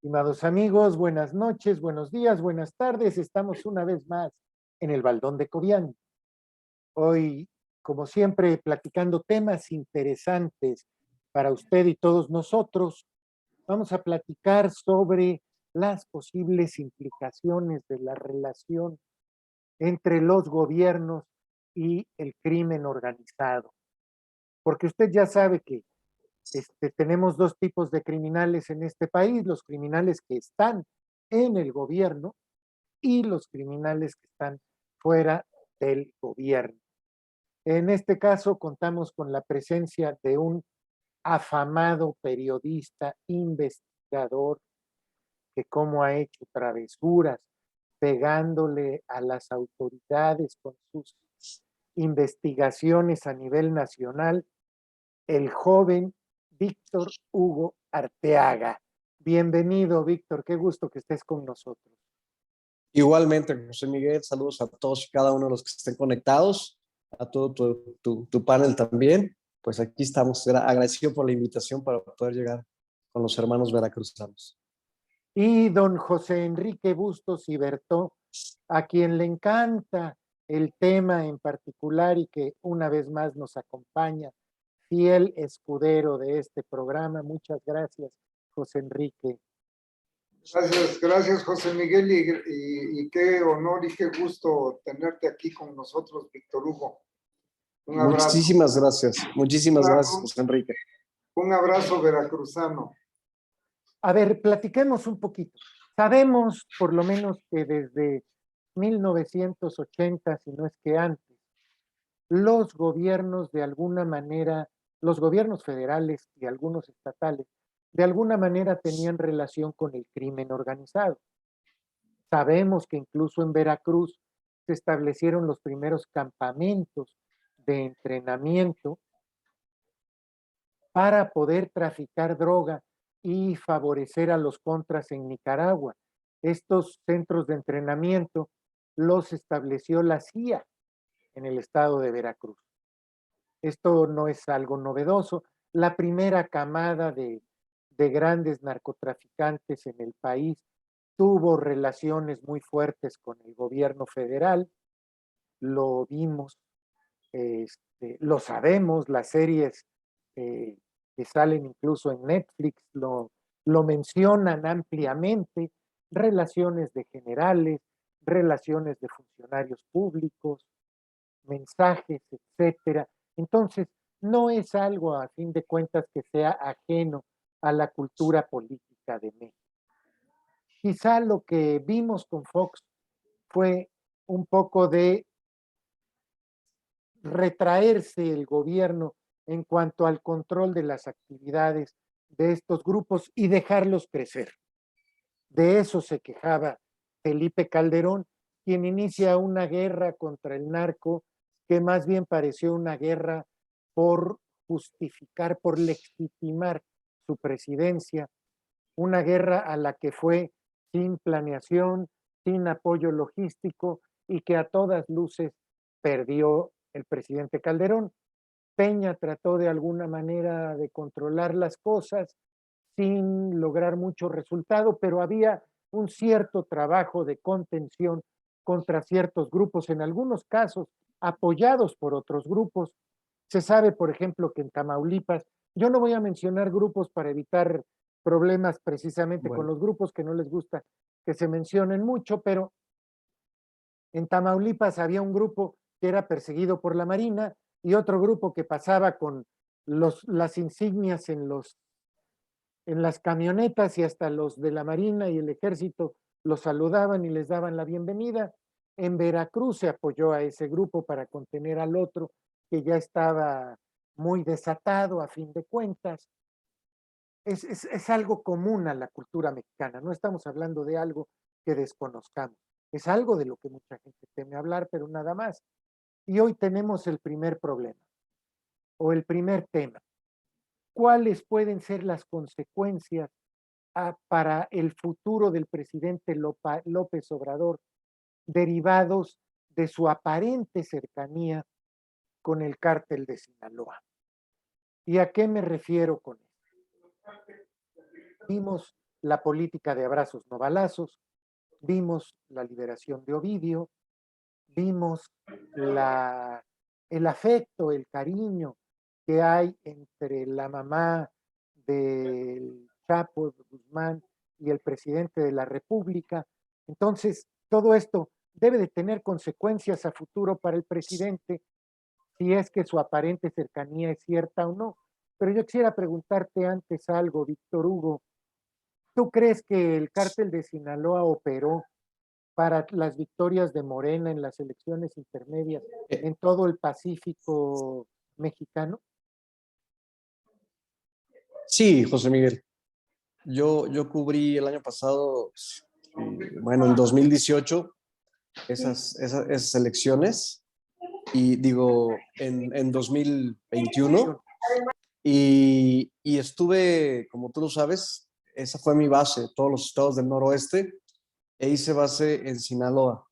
Estimados amigos, buenas noches, buenos días, buenas tardes. Estamos una vez más en el Baldón de Cobián. Hoy, como siempre, platicando temas interesantes para usted y todos nosotros. Vamos a platicar sobre las posibles implicaciones de la relación entre los gobiernos y el crimen organizado. Porque usted ya sabe que tenemos dos tipos de criminales en este país, los criminales que están en el gobierno y los criminales que están fuera del gobierno. En este caso contamos con la presencia de un afamado periodista, investigador, que como ha hecho travesuras pegándole a las autoridades con sus investigaciones a nivel nacional, el joven Víctor Hugo Arteaga. Bienvenido, Víctor, qué gusto que estés con nosotros. Igualmente, José Miguel, saludos a todos y cada uno de los que estén conectados, a todo tu panel también. Pues aquí estamos, agradecido por la invitación para poder llegar con los hermanos veracruzanos. Y don José Enrique Bustos y Bertó, a quien le encanta el tema en particular y que una vez más nos acompaña, fiel escudero de este programa. Muchas gracias, José Enrique. Gracias José Miguel y qué honor y qué gusto tenerte aquí con nosotros, Víctor Hugo. Un abrazo. Muchísimas gracias, José Enrique. Un abrazo veracruzano. A ver, platiquemos un poquito. Sabemos por lo menos que desde 1980, si no es que antes, los gobiernos de alguna manera, los gobiernos federales y algunos estatales, de alguna manera tenían relación con el crimen organizado. Sabemos que incluso en Veracruz se establecieron los primeros campamentos de entrenamiento para poder traficar droga y favorecer a los contras en Nicaragua. Estos centros de entrenamiento los estableció la CIA en el estado de Veracruz. Esto no es algo novedoso. La primera camada de grandes narcotraficantes en el país tuvo relaciones muy fuertes con el gobierno federal. Lo vimos, lo sabemos, las series que salen incluso en Netflix lo mencionan ampliamente, relaciones de generales, relaciones de funcionarios públicos, mensajes, etcétera. Entonces, no es algo a fin de cuentas que sea ajeno a la cultura política de México. Quizá lo que vimos con Fox fue un poco de retraerse el gobierno en cuanto al control de las actividades de estos grupos y dejarlos crecer. De eso se quejaba Felipe Calderón, quien inicia una guerra contra el narco que más bien pareció una guerra por justificar, por legitimar su presidencia, una guerra a la que fue sin planeación, sin apoyo logístico y que a todas luces perdió el presidente Calderón. Peña trató de alguna manera de controlar las cosas sin lograr mucho resultado, pero había un cierto trabajo de contención contra ciertos grupos, en algunos casos apoyados por otros grupos. Se sabe, por ejemplo, que en Tamaulipas, yo no voy a mencionar grupos para evitar problemas precisamente con los grupos que no les gusta que se mencionen mucho, pero en Tamaulipas había un grupo que era perseguido por la Marina y otro grupo que pasaba con las insignias en las camionetas y hasta los de la Marina y el Ejército los saludaban y les daban la bienvenida. En Veracruz se apoyó a ese grupo para contener al otro que ya estaba muy desatado a fin de cuentas. Es algo común a la cultura mexicana, no estamos hablando de algo que desconozcamos. Es algo de lo que mucha gente teme hablar, pero nada más. Y hoy tenemos el primer problema o el primer tema. ¿Cuáles pueden ser las consecuencias para el futuro del presidente López Obrador derivados de su aparente cercanía con el cártel de Sinaloa? ¿Y a qué me refiero con esto? Vimos la política de abrazos no balazos, vimos la liberación de Ovidio, vimos el afecto, el cariño que hay entre la mamá del Chapo Guzmán y el presidente de la República. Entonces, todo esto debe de tener consecuencias a futuro para el presidente, si es que su aparente cercanía es cierta o no. Pero yo quisiera preguntarte antes algo, Víctor Hugo. ¿Tú crees que el cártel de Sinaloa operó para las victorias de Morena en las elecciones intermedias en todo el Pacífico mexicano? Sí, José Miguel. Yo cubrí el año pasado, bueno, en 2018, esas elecciones, y digo, en 2021, y estuve, como tú lo sabes, esa fue mi base, todos los estados del noroeste, e hice base en Sinaloa.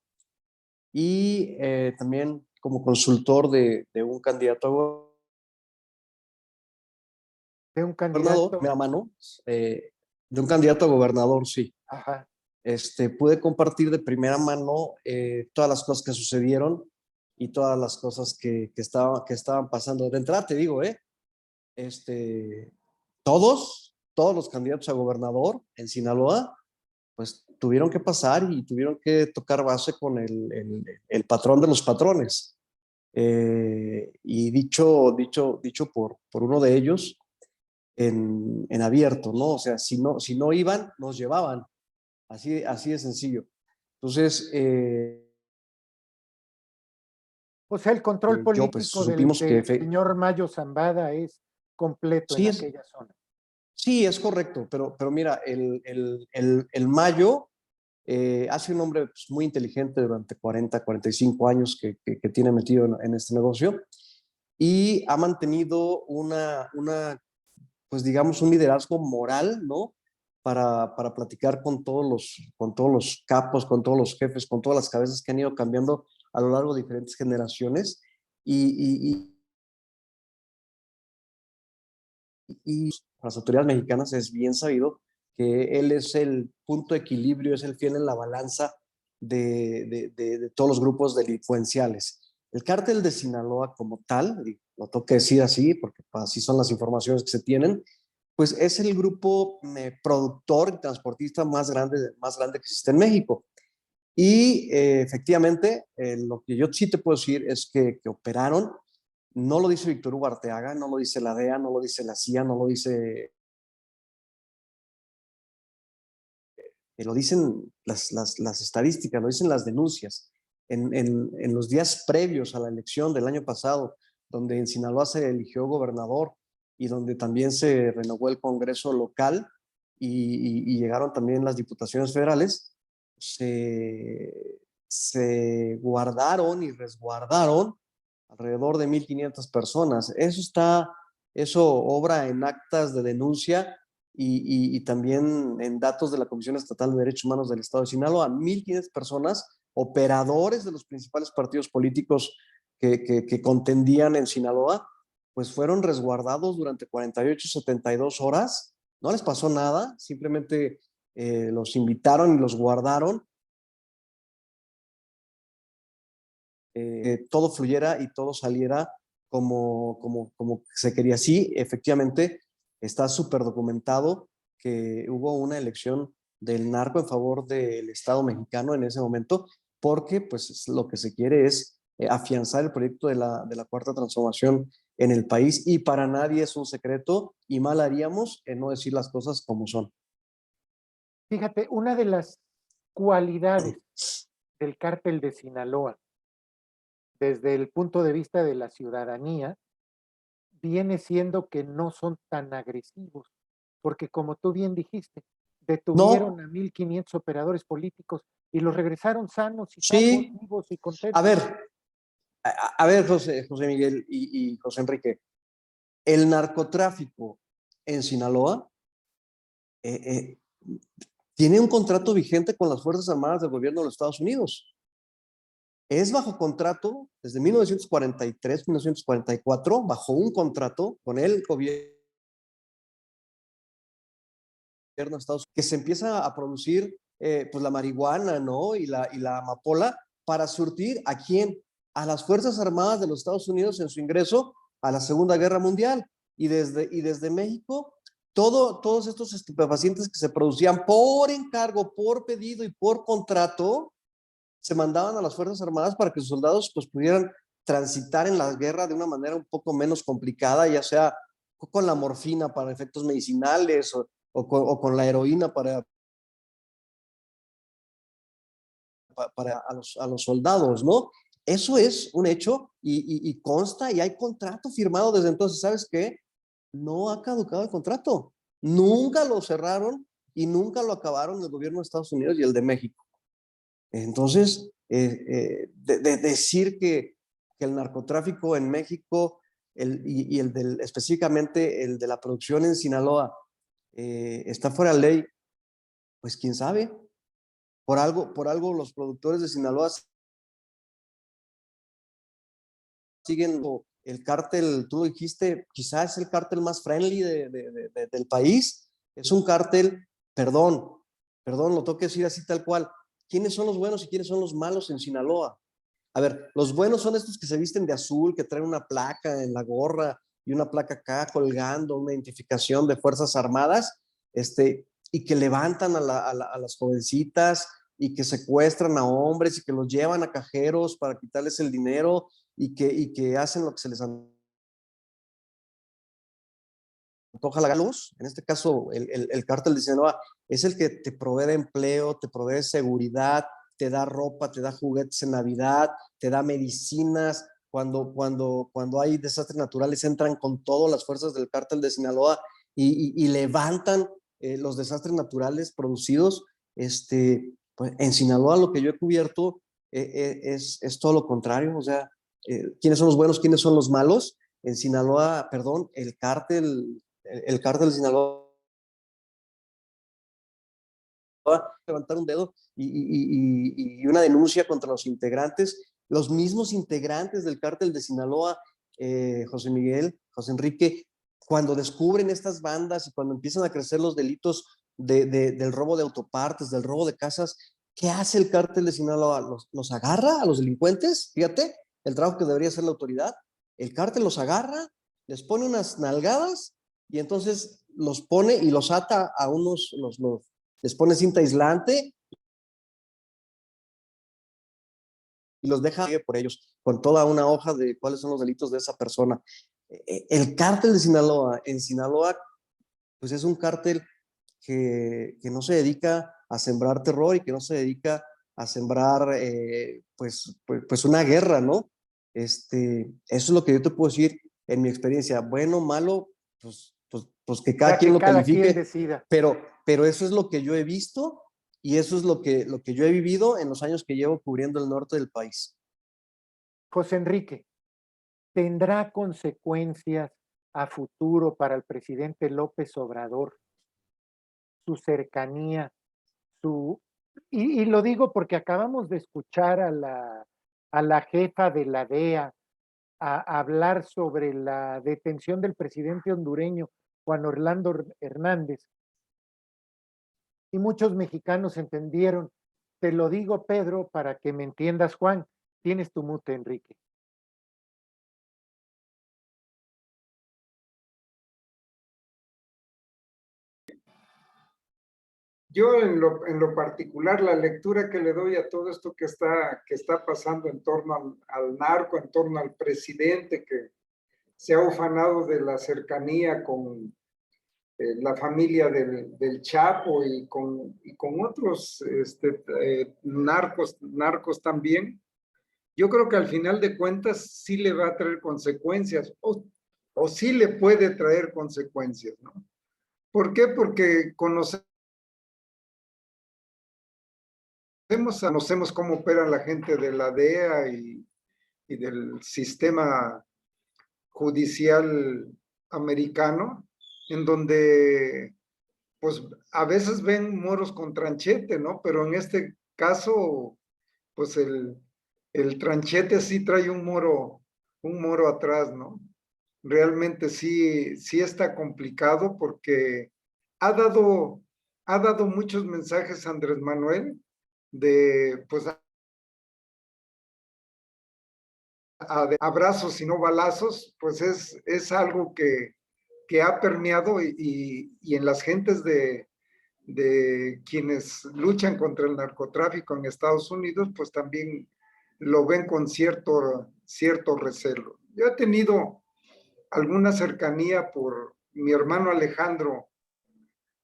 Y también como consultor de un candidato De un a gobernador, candidato. me mano, de un candidato a gobernador, sí. Ajá. Pude compartir de primera mano todas las cosas que sucedieron y todas las cosas que estaban pasando. De entrada te digo, todos los candidatos a gobernador en Sinaloa, pues tuvieron que pasar y tuvieron que tocar base con el patrón de los patrones. Y dicho por uno de ellos en abierto, ¿no? O sea, si no iban, nos llevaban. Así de sencillo. Entonces, O sea, el control yo pues político supimos que del señor Mayo Zambada es completo en sí, aquella zona. sí, es correcto, pero mira, el Mayo ha sido un hombre pues, muy inteligente durante 45 años que tiene metido en este negocio y ha mantenido pues digamos, un liderazgo moral, ¿no? Para platicar con todos los capos, con todos los jefes, con todas las cabezas que han ido cambiando a lo largo de diferentes generaciones. Y las autoridades mexicanas es bien sabido que él es el punto de equilibrio, es el fiel en la balanza de todos los grupos delincuenciales. El cártel de Sinaloa como tal, y lo tengo que decir así, porque así son las informaciones que se tienen, pues es el grupo productor y transportista más grande que existe en México. Y efectivamente, lo que yo sí te puedo decir es que operaron, no lo dice Víctor Hugo Arteaga, no lo dice la DEA, no lo dice la CIA, no lo dice, lo dicen las estadísticas, lo dicen las denuncias. En los días previos a la elección del año pasado, donde en Sinaloa se eligió gobernador y donde también se renovó el Congreso local y llegaron también las diputaciones federales, se guardaron y resguardaron alrededor de 1,500 personas. Eso obra en actas de denuncia y también en datos de la Comisión Estatal de Derechos Humanos del Estado de Sinaloa. 1,500 personas, operadores de los principales partidos políticos que contendían en Sinaloa, pues fueron resguardados durante 48, 72 horas. No les pasó nada, simplemente los invitaron y los guardaron. Todo fluyera y todo saliera como se quería. Sí, efectivamente, está súper documentado que hubo una elección del narco en favor del Estado mexicano en ese momento, porque pues lo que se quiere es afianzar el proyecto de la Cuarta Transformación en el país, y para nadie es un secreto, y mal haríamos en no decir las cosas como son. Fíjate, una de las cualidades del cártel de Sinaloa, desde el punto de vista de la ciudadanía, viene siendo que no son tan agresivos, porque como tú bien dijiste, detuvieron No, a 1,500 operadores políticos y los regresaron sanos y salvos, sí, vivos y a contentos. ver, a ver, José Miguel y José Enrique, el narcotráfico en Sinaloa eh, eh, tiene un contrato vigente con las Fuerzas Armadas del gobierno de los Estados Unidos. Es bajo contrato desde 1943, 1944, bajo un contrato con el gobierno de Estados Unidos, que se empieza a producir pues la marihuana, ¿no? Y la amapola para surtir ¿a quién? A las Fuerzas Armadas de los Estados Unidos en su ingreso a la Segunda Guerra Mundial. Y desde México, todos estos estupefacientes que se producían por encargo, por pedido y por contrato, se mandaban a las Fuerzas Armadas para que sus soldados pues, pudieran transitar en la guerra de una manera un poco menos complicada, ya sea con la morfina para efectos medicinales o con la heroína para a los soldados, ¿no? Eso es un hecho y consta y hay contrato firmado desde entonces. ¿Sabes qué? No ha caducado el contrato. Nunca lo cerraron y nunca lo acabaron el gobierno de Estados Unidos y el de México. Entonces, decir que el narcotráfico en México y específicamente el de la producción en Sinaloa está fuera de ley, pues quién sabe. Por algo los productores de Sinaloa siguen el cártel, tú lo dijiste, quizás es el cártel más friendly del país. Es un cártel, perdón, lo tengo que decir así tal cual. ¿Quiénes son los buenos y quiénes son los malos en Sinaloa? A ver, los buenos son estos que se visten de azul, que traen una placa en la gorra y una placa acá colgando, una identificación de Fuerzas Armadas, y que levantan a las jovencitas y que secuestran a hombres y que los llevan a cajeros para quitarles el dinero y que hacen lo que se les antoja la luz. En este caso, el cártel de Sinaloa es el que te provee de empleo, te provee de seguridad, te da ropa, te da juguetes en Navidad, te da medicinas. Cuando hay desastres naturales, entran con todas las fuerzas del cártel de Sinaloa y levantan los desastres naturales producidos. Pues en Sinaloa lo que yo he cubierto es todo lo contrario. O sea, ¿quiénes son los buenos, quiénes son los malos? En Sinaloa, perdón, el cártel de Sinaloa levantar un dedo y una denuncia contra los integrantes, los mismos integrantes del cártel de Sinaloa, José Miguel, José Enrique, cuando descubren estas bandas y cuando empiezan a crecer los delitos del robo de autopartes, del robo de casas, ¿qué hace el cártel de Sinaloa? ¿Los agarra a los delincuentes? Fíjate, el trabajo que debería hacer la autoridad. El cártel los agarra, les pone unas nalgadas y entonces los pone y los ata a unos, les pone cinta aislante y los deja por ellos, con toda una hoja de cuáles son los delitos de esa persona. El cártel de Sinaloa, en Sinaloa, pues es un cártel que no se dedica a sembrar terror y que no se dedica a sembrar, pues una guerra, ¿no? Eso es lo que yo te puedo decir en mi experiencia. Bueno, malo, pues que cada quien lo califique, decida. pero eso es lo que yo he visto y eso es lo que yo he vivido en los años que llevo cubriendo el norte del país. José Enrique, ¿tendrá consecuencias a futuro para el presidente López Obrador su cercanía, y lo digo porque acabamos de escuchar a la jefa de la DEA a hablar sobre la detención del presidente hondureño Juan Orlando Hernández, y muchos mexicanos entendieron. Te lo digo, Pedro, para que me entiendas, Juan. Tienes tu mute, Enrique. Yo en lo particular, la lectura que le doy a todo esto que está pasando en torno al narco, en torno al presidente que se ha ufanado de la cercanía con la familia del Chapo y con otros narcos también, yo creo que al final de cuentas sí le va a traer consecuencias o sí le puede traer consecuencias, ¿no? ¿Por qué? Porque conocemos cómo opera la gente de la DEA y del sistema judicial americano, en donde pues a veces ven moros con tranchete, ¿no? Pero en este caso, pues el tranchete sí trae un moro atrás, ¿no? Realmente sí está complicado porque ha dado ha dado muchos mensajes Andrés Manuel de, pues, de abrazos y no balazos, pues es algo que ha permeado y en las gentes de quienes luchan contra el narcotráfico en Estados Unidos, pues también lo ven con cierto recelo. Yo he tenido alguna cercanía por mi hermano Alejandro,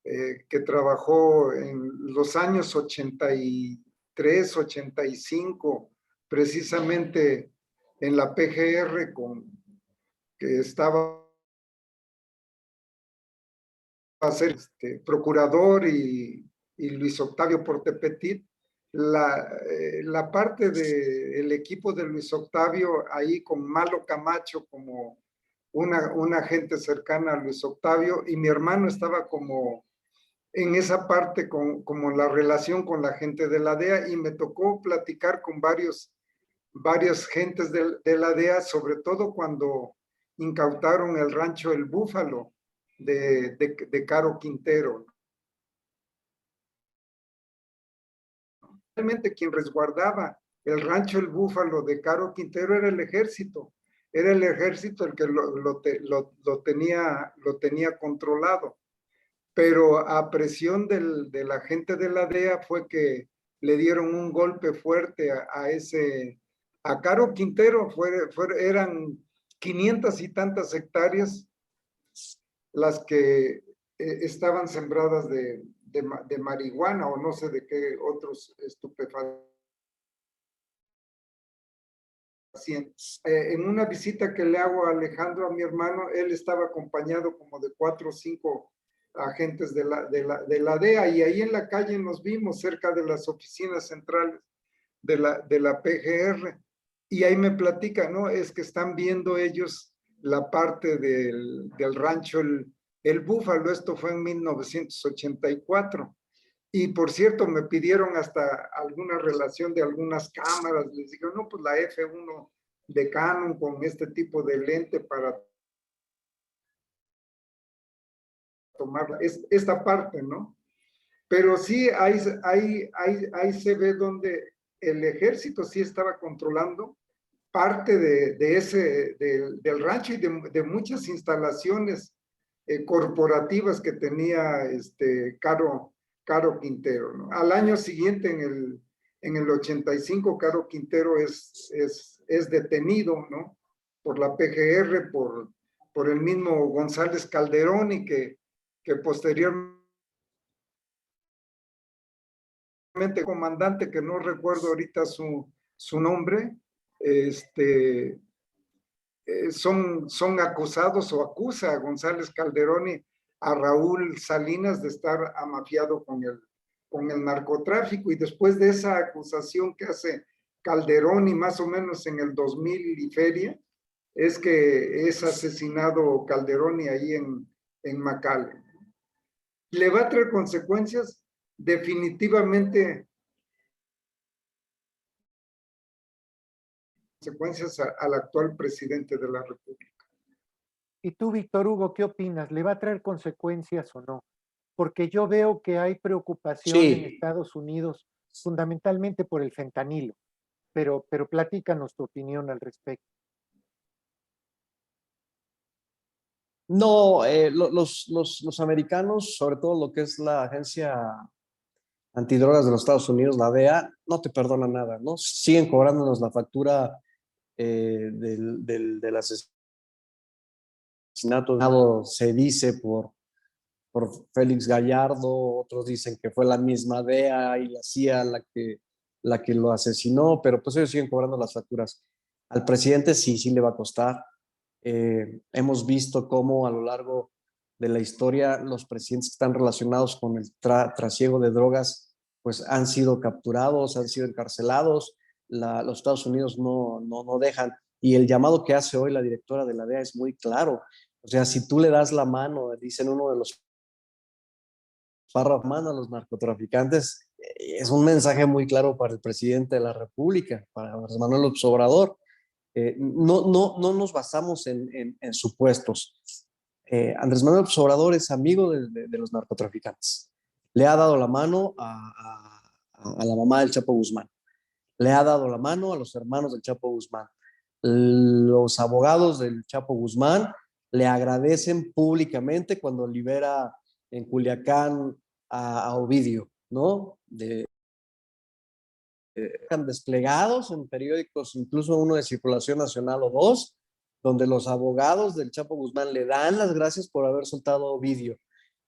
que trabajó en los años 83, 85, precisamente en la PGR, que estaba a ser procurador y Luis Octavio Portepetit. La parte del equipo de Luis Octavio, ahí con Malo Camacho como una gente cercana a Luis Octavio, y mi hermano estaba como en esa parte como la relación con la gente de la DEA, y me tocó platicar con varias gentes de la DEA, sobre todo cuando incautaron el rancho El Búfalo de Caro Quintero. Realmente quien resguardaba el rancho El Búfalo de Caro Quintero era el ejército. Era el ejército el que lo tenía controlado. Pero a presión de la gente de la DEA fue que le dieron un golpe fuerte a Caro Quintero. Eran 500 y tantas hectáreas las que estaban sembradas de marihuana o no sé de qué otros estupefacientes. En una visita que le hago a Alejandro, a mi hermano, él estaba acompañado como de 4 o 5 agentes de la DEA, y ahí en la calle nos vimos cerca de las oficinas centrales de la PGR, y ahí me platica, ¿no? Es que están viendo ellos la parte del rancho el Búfalo. Esto fue en 1984. Y por cierto, me pidieron hasta alguna relación de algunas cámaras. Les dije, no, pues la F1 de Canon con este tipo de lente para tomar esta parte, ¿no? Pero sí, ahí se ve donde el ejército sí estaba controlando parte del rancho y de muchas instalaciones corporativas que tenía Caro Quintero, ¿no? Al año siguiente, en el 85, Caro Quintero es detenido, ¿no? Por la PGR, por el mismo González Calderón, y que posteriormente, comandante, que no recuerdo ahorita su nombre, son acusados, o acusa a González Calderón y a Raúl Salinas de estar amafiado con el narcotráfico. Y después de esa acusación que hace Calderón, y más o menos en el 2000 y feria, es que es asesinado Calderón y ahí en McAllen. ¿Le va a traer consecuencias? Definitivamente consecuencias al actual presidente de la República. Y tú, Víctor Hugo, ¿qué opinas? ¿Le va a traer consecuencias o no? Porque yo veo que hay preocupación en Sí, Estados Unidos fundamentalmente por el fentanilo, pero platícanos tu opinión al respecto. no, los americanos, sobre todo lo que es la agencia antidrogas de los Estados Unidos, la DEA, no te perdonan nada, ¿no? Siguen cobrándonos la factura del asesinato, se dice por Félix Gallardo. Otros dicen que fue la misma DEA y la CIA la que lo asesinó, pero pues ellos siguen cobrando las facturas. Al presidente sí le va a costar. Hemos visto cómo a lo largo de la historia los presidentes que están relacionados con el trasiego de drogas pues han sido capturados, han sido encarcelados. Los Estados Unidos no dejan. Y el llamado que hace hoy la directora de la DEA es muy claro. O sea, si tú le das la mano, dicen uno de los párrafos, mano a los narcotraficantes, es un mensaje muy claro para el presidente de la República, para Andrés Manuel López Obrador. No nos basamos en supuestos. Andrés Manuel López Obrador es amigo de los narcotraficantes. le ha dado la mano a la mamá del Chapo Guzmán, le ha dado la mano a los hermanos del Chapo Guzmán. Los abogados del Chapo Guzmán le agradecen públicamente cuando libera en Culiacán a Ovidio, ¿no? Desplegados en periódicos, incluso uno de circulación nacional o dos, donde los abogados del Chapo Guzmán le dan las gracias por haber soltado Ovidio.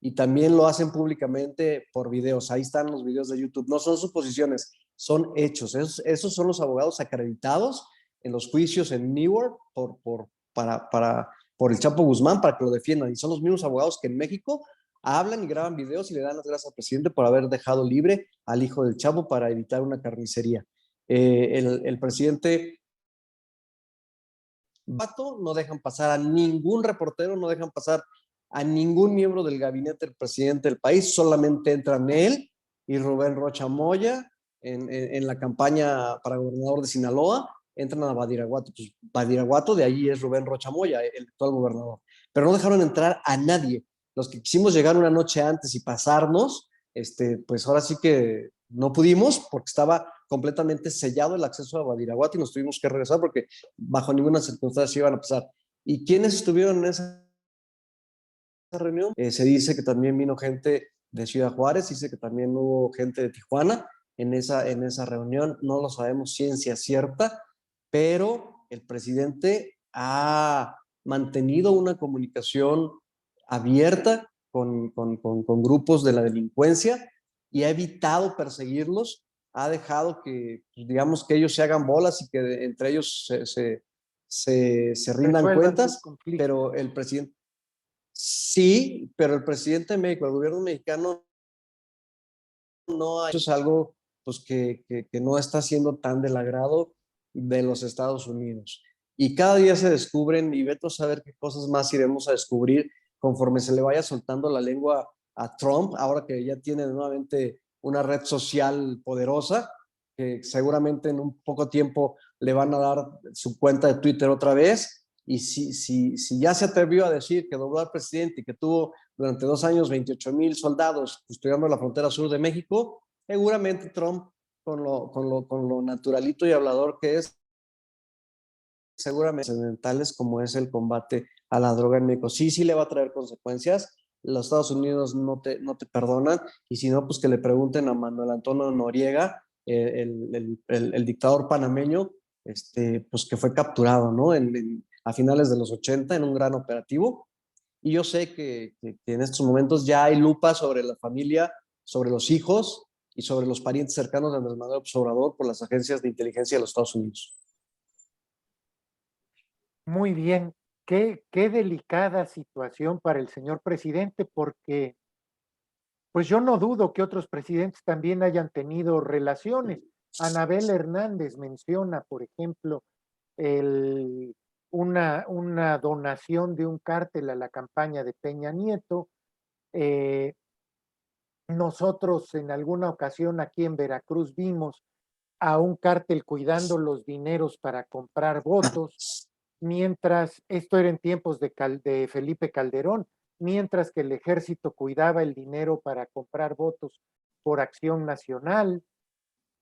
Y también lo hacen públicamente por videos. Ahí están los videos de YouTube. No son suposiciones, son hechos. Esos son los abogados acreditados en los juicios en Newark por el Chapo Guzmán para que lo defiendan. Y son los mismos abogados que en México hablan y graban videos y le dan las gracias al presidente por haber dejado libre al hijo del Chapo para evitar una carnicería. El presidente no dejan pasar a ningún reportero, no dejan pasar a ningún miembro del gabinete del presidente del país, solamente entran él y Rubén Rocha Moya en la campaña para gobernador de Sinaloa, entran a Badiraguato. Pues Badiraguato, de ahí es Rubén Rocha Moya, el actual gobernador. Pero no dejaron entrar a nadie. Los que quisimos llegar una noche antes y pasarnos, pues ahora sí que no pudimos porque estaba completamente sellado el acceso a Badiraguato y nos tuvimos que regresar porque bajo ninguna circunstancia iban a pasar. ¿Y quiénes estuvieron en esa reunión? Se dice que también vino gente de Ciudad Juárez, dice que también hubo gente de Tijuana en esa reunión. No lo sabemos ciencia cierta, pero el presidente ha mantenido una comunicación abierta con grupos de la delincuencia y ha evitado perseguirlos, ha dejado que, digamos, que ellos se hagan bolas y que entre ellos se rindan Resuelvan sus cuentas, conflictos. pero el presidente, sí, pero el presidente de México, el gobierno mexicano, no ha hecho, es algo pues, que no está siendo tan del agrado de los Estados Unidos. Y cada día se descubren, y veto a saber qué cosas más iremos a descubrir conforme se le vaya soltando la lengua a Trump, ahora que ya tiene nuevamente una red social poderosa, que seguramente en un poco tiempo le van a dar su cuenta de Twitter otra vez. Y si ya se atrevió a decir que dobló al presidente y que tuvo durante 2 años 28,000 soldados custodiando la frontera sur de México, seguramente Trump, con lo naturalito y hablador que es, seguramente trascendentales como es el combate a la droga en México. Sí le va a traer consecuencias. Los Estados Unidos no te perdonan, y si no, pues que le pregunten a Manuel Antonio Noriega, el dictador panameño, pues que fue capturado, ¿no? A finales de los 80 en un gran operativo. Y yo sé que en estos momentos ya hay lupa sobre la familia, sobre los hijos y sobre los parientes cercanos de Andrés Manuel López Obrador por las agencias de inteligencia de los Estados Unidos. Muy bien. Qué delicada situación para el señor presidente, porque pues yo no dudo que otros presidentes también hayan tenido relaciones. Anabel Hernández menciona, por ejemplo, una donación de un cártel a la campaña de Peña Nieto. Nosotros en alguna ocasión aquí en Veracruz vimos a un cártel cuidando los dineros para comprar votos, mientras, esto era en tiempos de Felipe Calderón, mientras que el ejército cuidaba el dinero para comprar votos por Acción Nacional.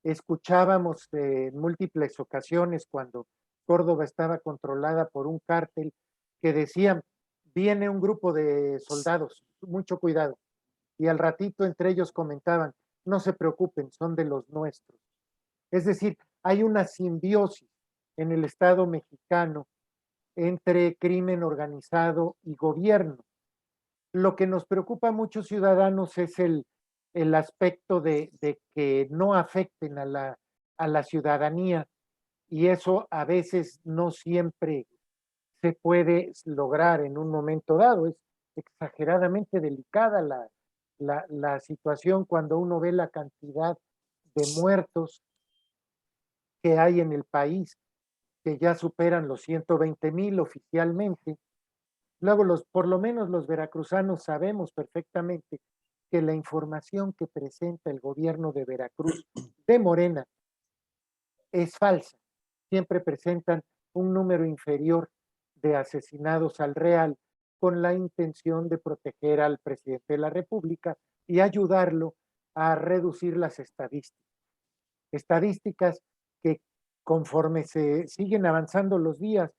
Escuchábamos en múltiples ocasiones cuando Córdoba estaba controlada por un cártel que decían, viene un grupo de soldados, mucho cuidado. Y al ratito entre ellos comentaban, no se preocupen, son de los nuestros. Es decir, hay una simbiosis en el Estado mexicano entre crimen organizado y gobierno. Lo que nos preocupa a muchos ciudadanos es el aspecto de que no afecten a la ciudadanía, y eso a veces no siempre se puede lograr en un momento dado. Es exageradamente delicada la situación cuando uno ve la cantidad de muertos que hay en el país, que ya superan los 120,000 oficialmente. Luego, por lo menos los veracruzanos sabemos perfectamente que la información que presenta el gobierno de Veracruz, de Morena, es falsa. Siempre presentan un número inferior de asesinados al real, con la intención de proteger al presidente de la República y ayudarlo a reducir las estadísticas. Estadísticas que conforme se siguen avanzando los días,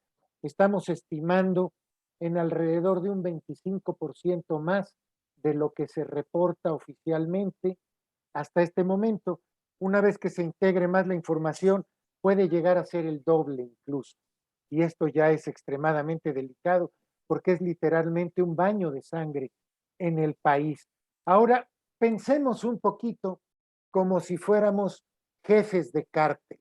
estamos estimando en alrededor de un 25% más de lo que se reporta oficialmente hasta este momento. Una vez que se integre más la información, puede llegar a ser el doble incluso. Y esto ya es extremadamente delicado porque es literalmente un baño de sangre en el país. Ahora, pensemos un poquito como si fuéramos jefes de cártel.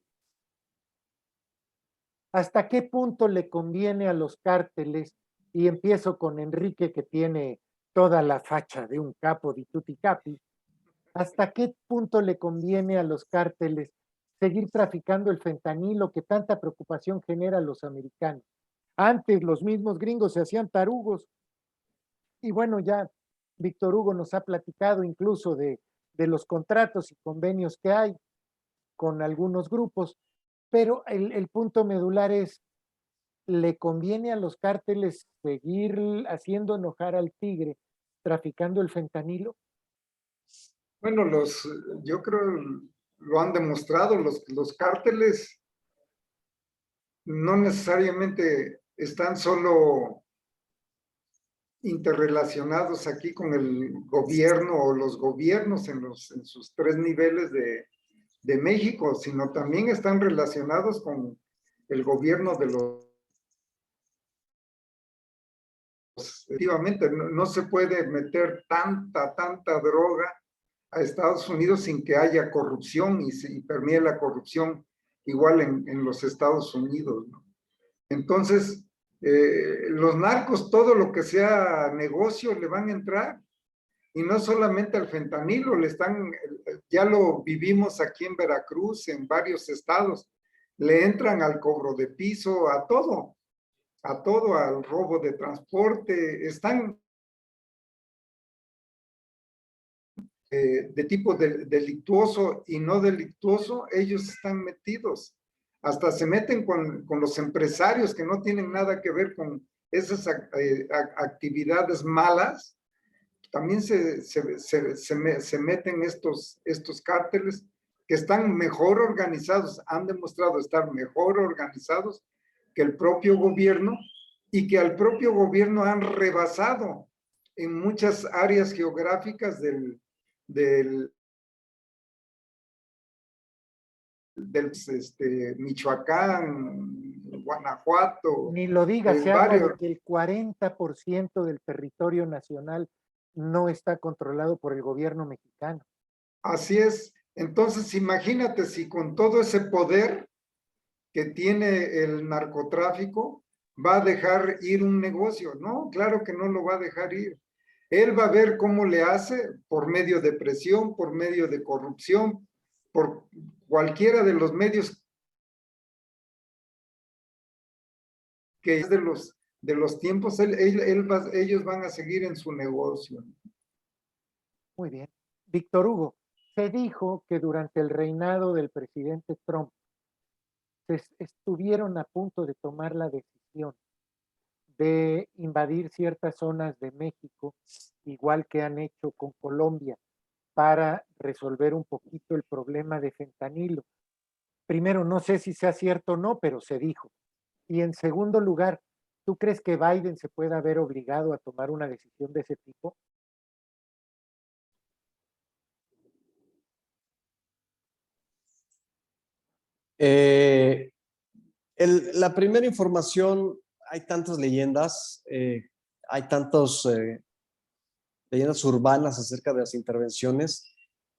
¿Hasta qué punto le conviene a los cárteles? Y empiezo con Enrique, que tiene toda la facha de un capo di tutti capi. ¿Hasta qué punto le conviene a los cárteles seguir traficando el fentanilo que tanta preocupación genera a los americanos? Antes los mismos gringos se hacían tarugos. Y bueno, ya Víctor Hugo nos ha platicado incluso de los contratos y convenios que hay con algunos grupos, pero el punto medular es, ¿le conviene a los cárteles seguir haciendo enojar al tigre traficando el fentanilo? Bueno, yo creo lo han demostrado, los cárteles no necesariamente están solo interrelacionados aquí con el gobierno o los gobiernos en sus tres niveles de México, sino también están relacionados con el gobierno de efectivamente, no se puede meter tanta droga a Estados Unidos sin que haya corrupción y permee la corrupción igual en los Estados Unidos, ¿no? Entonces, los narcos, todo lo que sea negocio le van a entrar, y no solamente al fentanilo, ya lo vivimos aquí en Veracruz, en varios estados, le entran al cobro de piso, a todo, al robo de transporte, están de tipo delictuoso y no delictuoso, ellos están metidos. Hasta se meten con los empresarios que no tienen nada que ver con esas actividades malas. También se meten estos cárteles que están mejor organizados, han demostrado estar mejor organizados que el propio gobierno, y que al propio gobierno han rebasado en muchas áreas geográficas del Michoacán, Guanajuato, Ni lo diga, en se habla de varios. que el 40% del territorio nacional no está controlado por el gobierno mexicano. Así es. Entonces, imagínate si con todo ese poder que tiene el narcotráfico va a dejar ir un negocio. No, claro que no lo va a dejar ir. Él va a ver cómo le hace por medio de presión, por medio de corrupción, por cualquiera de los medios que es de los tiempos, ellos van a seguir en su negocio. Muy bien. Víctor Hugo, se dijo que durante el reinado del presidente Trump estuvieron a punto de tomar la decisión de invadir ciertas zonas de México, igual que han hecho con Colombia, para resolver un poquito el problema de fentanilo. Primero, no sé si sea cierto o no, pero se dijo. Y en segundo lugar, ¿tú crees que Biden se pueda ver obligado a tomar una decisión de ese tipo? La primera información, hay tantas leyendas, hay tantas leyendas urbanas acerca de las intervenciones.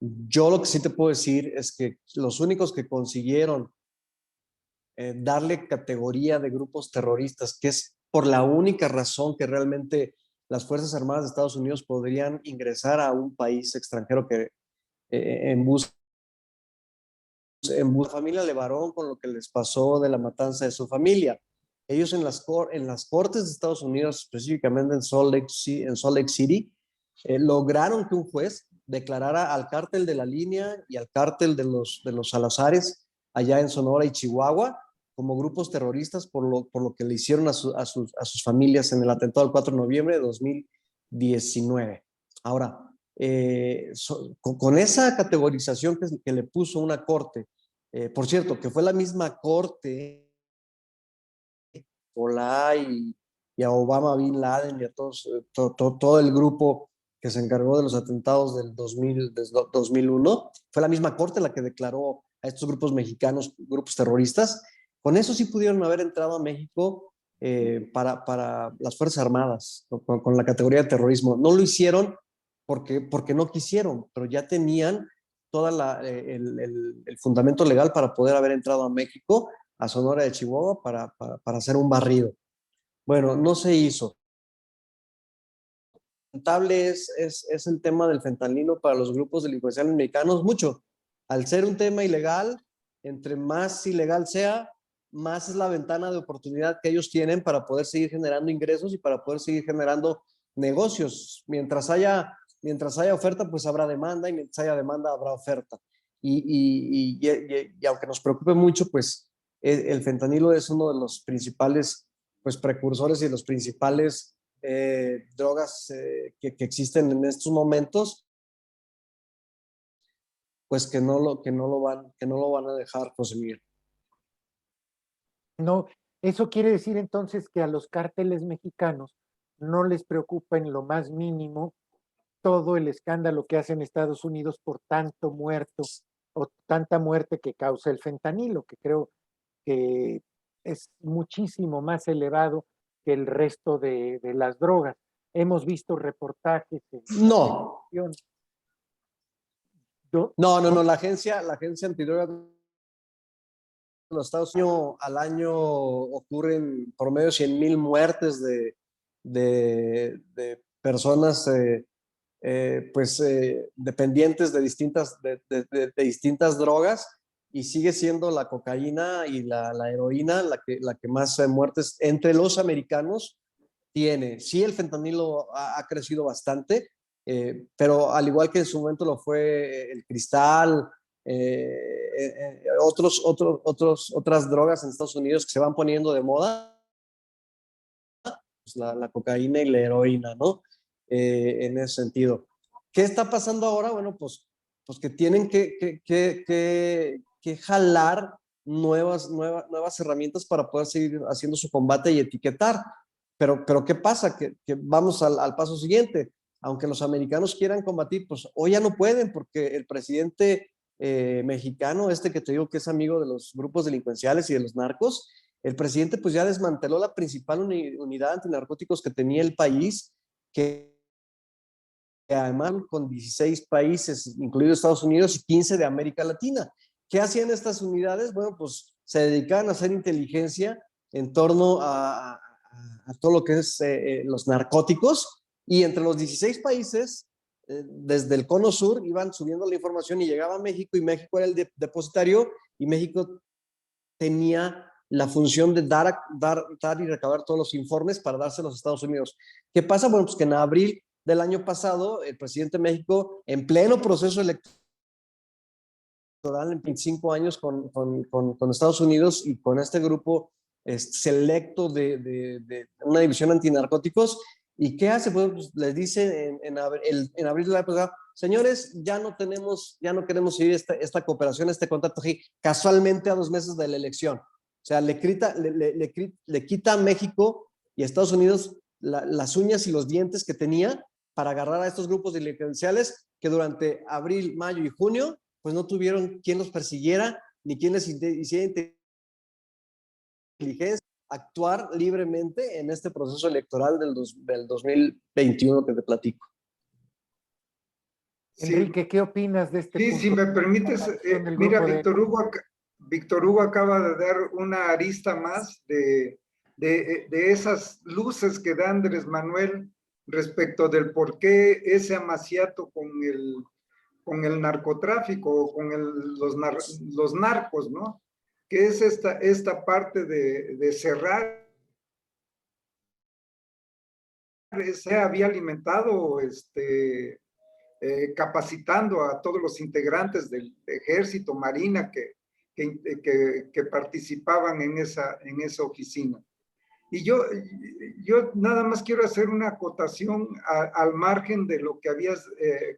Yo lo que sí te puedo decir es que los únicos que consiguieron darle categoría de grupos terroristas, que es por la única razón que realmente las Fuerzas Armadas de Estados Unidos podrían ingresar a un país extranjero que en busca familia Levarón, con lo que les pasó de la matanza de su familia. Ellos en las cortes de Estados Unidos, específicamente en Salt Lake City, lograron que un juez declarara al cártel de la Línea y al cártel de los Salazares allá en Sonora y Chihuahua como grupos terroristas por lo que le hicieron a sus familias en el atentado del 4 de noviembre de 2019. Ahora, con esa categorización que le puso una corte, por cierto, que fue la misma corte y a Obama Bin Laden y a todos, todo el grupo que se encargó de los atentados del 2001, fue la misma corte la que declaró a estos grupos mexicanos grupos terroristas. Con eso sí pudieron haber entrado a México para las Fuerzas Armadas, con la categoría de terrorismo. No lo hicieron porque no quisieron, pero ya tenían todo el fundamento legal para poder haber entrado a México, a Sonora de Chihuahua, para hacer un barrido. Bueno, no se hizo. Lamentable es el tema del fentanilo para los grupos delincuenciales mexicanos, mucho. Al ser un tema ilegal, entre más ilegal sea, más es la ventana de oportunidad que ellos tienen para poder seguir generando ingresos y para poder seguir generando negocios. Mientras haya oferta, pues habrá demanda, y mientras haya demanda, habrá oferta. Y aunque nos preocupe mucho, pues el fentanilo es uno de los principales pues, precursores y los principales drogas que existen en estos momentos, pues que no lo van a dejar, José Miguel. No, eso quiere decir entonces que a los cárteles mexicanos no les preocupa en lo más mínimo todo el escándalo que hace en Estados Unidos por tanto muerto o tanta muerte que causa el fentanilo, que creo que es muchísimo más elevado que el resto de las drogas. Hemos visto reportajes en No, televisión. no, la agencia antidroga de los Estados Unidos al año ocurren por medio de 100,000 muertes de personas dependientes de distintas drogas, y sigue siendo la cocaína y la heroína la que más muertes entre los americanos tiene. Sí, el fentanilo ha crecido bastante, pero al igual que en su momento lo fue el cristal, otras drogas en Estados Unidos que se van poniendo de moda, pues la cocaína y la heroína, ¿no? En ese sentido. ¿Qué está pasando ahora? Bueno, pues que tienen que jalar nuevas herramientas para poder seguir haciendo su combate y etiquetar. Pero ¿qué pasa? Que vamos al paso siguiente. Aunque los americanos quieran combatir, pues hoy ya no pueden, porque el presidente mexicano, que te digo que es amigo de los grupos delincuenciales y de los narcos, el presidente pues ya desmanteló la principal unidad antinarcóticos que tenía el país, que además con 16 países, incluidos Estados Unidos, y 15 de América Latina. ¿Qué hacían estas unidades? Bueno, pues se dedicaban a hacer inteligencia en torno a todo lo que es los narcóticos, y entre los 16 países, desde el cono sur, iban subiendo la información y llegaba a México, y México era el depositario, y México tenía la función de dar y recabar todos los informes para dárselos a los Estados Unidos. ¿Qué pasa? Bueno, pues que en abril del año pasado, el presidente de México, en pleno proceso electoral, en 25 años con Estados Unidos y con este grupo selecto de una división antinarcóticos, ¿y qué hace? Pues les dice en abril de la pasada: señores, ya no queremos seguir esta cooperación, este contacto, casualmente a 2 meses de la elección. O sea, le quita a México y a Estados Unidos las uñas y los dientes que tenía para agarrar a estos grupos delincuenciales que durante abril, mayo y junio pues no tuvieron quien los persiguiera ni quien les hiciera inteligencia, actuar libremente en este proceso electoral del 2021 que te platico. Enrique, ¿qué opinas de este punto? Sí, si me permites, mira, Víctor Hugo acaba de dar una arista más de esas luces que da Andrés Manuel respecto del por qué ese amaciato con el narcotráfico, con los narcos, ¿no? Que es esta parte de cerrar. Se había alimentado capacitando a todos los integrantes del ejército, marina, que participaban en esa oficina. Y yo nada más quiero hacer una acotación al margen de lo que habías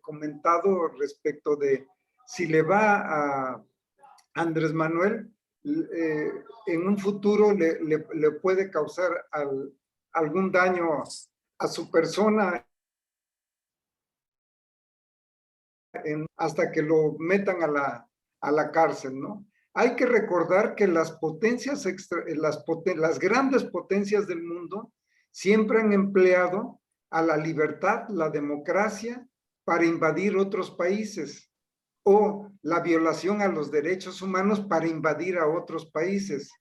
comentado respecto de si le va a Andrés Manuel, en un futuro le puede causar algún daño a su persona hasta que lo metan a la cárcel, ¿no? Hay que recordar que las potencias, las grandes potencias del mundo siempre han empleado a la libertad, la democracia, para invadir otros países, o la violación a los derechos humanos para invadir a otros países.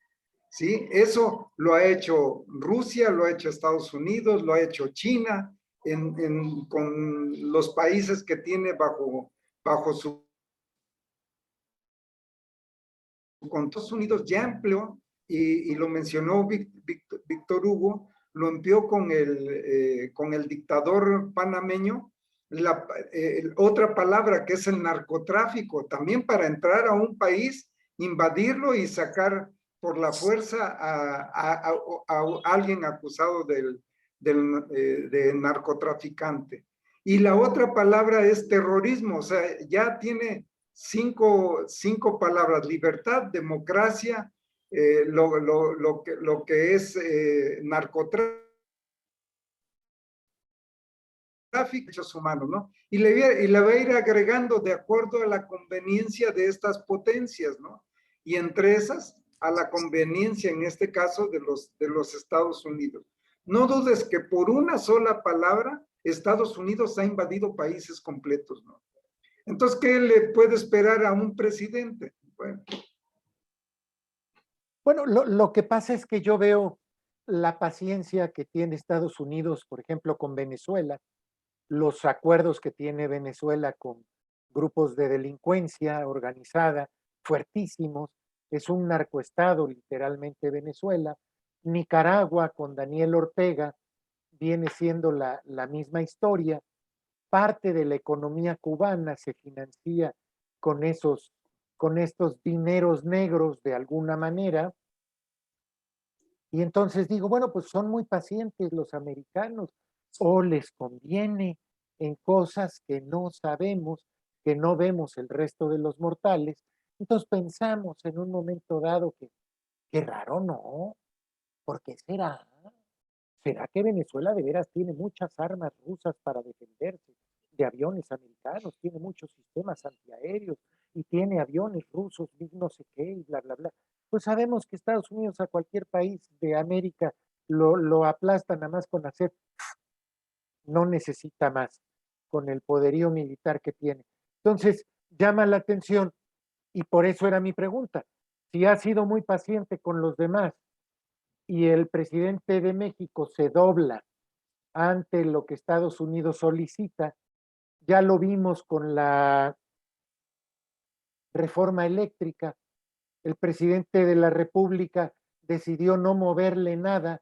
¿Sí? Eso lo ha hecho Rusia, lo ha hecho Estados Unidos, lo ha hecho China, con los países que tiene bajo su con Estados Unidos ya empleó, y lo mencionó Víctor Hugo, lo empleó con el dictador panameño, otra palabra que es el narcotráfico, también para entrar a un país, invadirlo y sacar por la fuerza a alguien acusado de narcotraficante. Y la otra palabra es terrorismo, o sea, ya tiene cinco palabras: libertad, democracia, lo que es narcotráfico, derechos humanos, ¿no? Y le va a ir agregando de acuerdo a la conveniencia de estas potencias, ¿no? Y entre esas, a la conveniencia, en este caso, de los Estados Unidos. No dudes que por una sola palabra, Estados Unidos ha invadido países completos, ¿no? Entonces, ¿qué le puede esperar a un presidente? Bueno, lo que pasa es que yo veo la paciencia que tiene Estados Unidos, por ejemplo, con Venezuela, los acuerdos que tiene Venezuela con grupos de delincuencia organizada fuertísimos. Es un narcoestado literalmente Venezuela. Nicaragua con Daniel Ortega viene siendo la misma historia. Parte de la economía cubana se financia con estos dineros negros de alguna manera. Y entonces digo, bueno, pues son muy pacientes los americanos, o les conviene en cosas que no sabemos, que no vemos el resto de los mortales. Entonces pensamos en un momento dado que, qué raro, ¿no? ¿Por qué será? ¿Será que Venezuela de veras tiene muchas armas rusas para defenderse de aviones americanos? Tiene muchos sistemas antiaéreos y tiene aviones rusos, no sé qué, y bla, bla, bla. Pues sabemos que Estados Unidos a cualquier país de América lo aplasta nada más con hacer, no necesita más, con el poderío militar que tiene. Entonces, llama la atención, y por eso era mi pregunta, si ha sido muy paciente con los demás y el presidente de México se dobla ante lo que Estados Unidos solicita. Ya lo vimos con la reforma eléctrica. El presidente de la República decidió no moverle nada,